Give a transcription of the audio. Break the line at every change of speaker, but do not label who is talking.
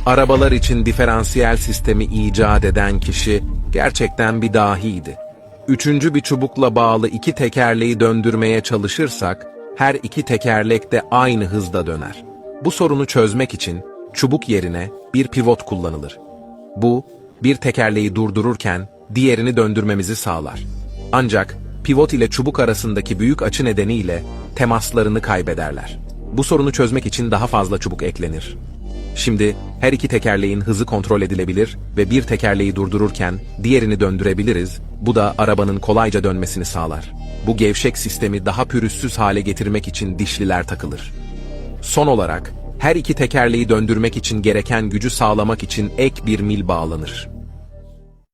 Arabalar için diferansiyel sistemi icat eden kişi gerçekten bir dahiydi. Üçüncü bir çubukla bağlı iki tekerleği döndürmeye çalışırsak, her iki tekerlek de aynı hızda döner. Bu sorunu çözmek için çubuk yerine bir pivot kullanılır. Bu, bir tekerleği durdururken diğerini döndürmemizi sağlar. Ancak pivot ile çubuk arasındaki büyük açı nedeniyle temaslarını kaybederler. Bu sorunu çözmek için daha fazla çubuk eklenir. Şimdi her iki tekerleğin hızı kontrol edilebilir ve bir tekerleği durdururken diğerini döndürebiliriz. Bu da arabanın kolayca dönmesini sağlar. Bu gevşek sistemi daha pürüzsüz hale getirmek için dişliler takılır. Son olarak her iki tekerleği döndürmek için gereken gücü sağlamak için ek bir mil bağlanır.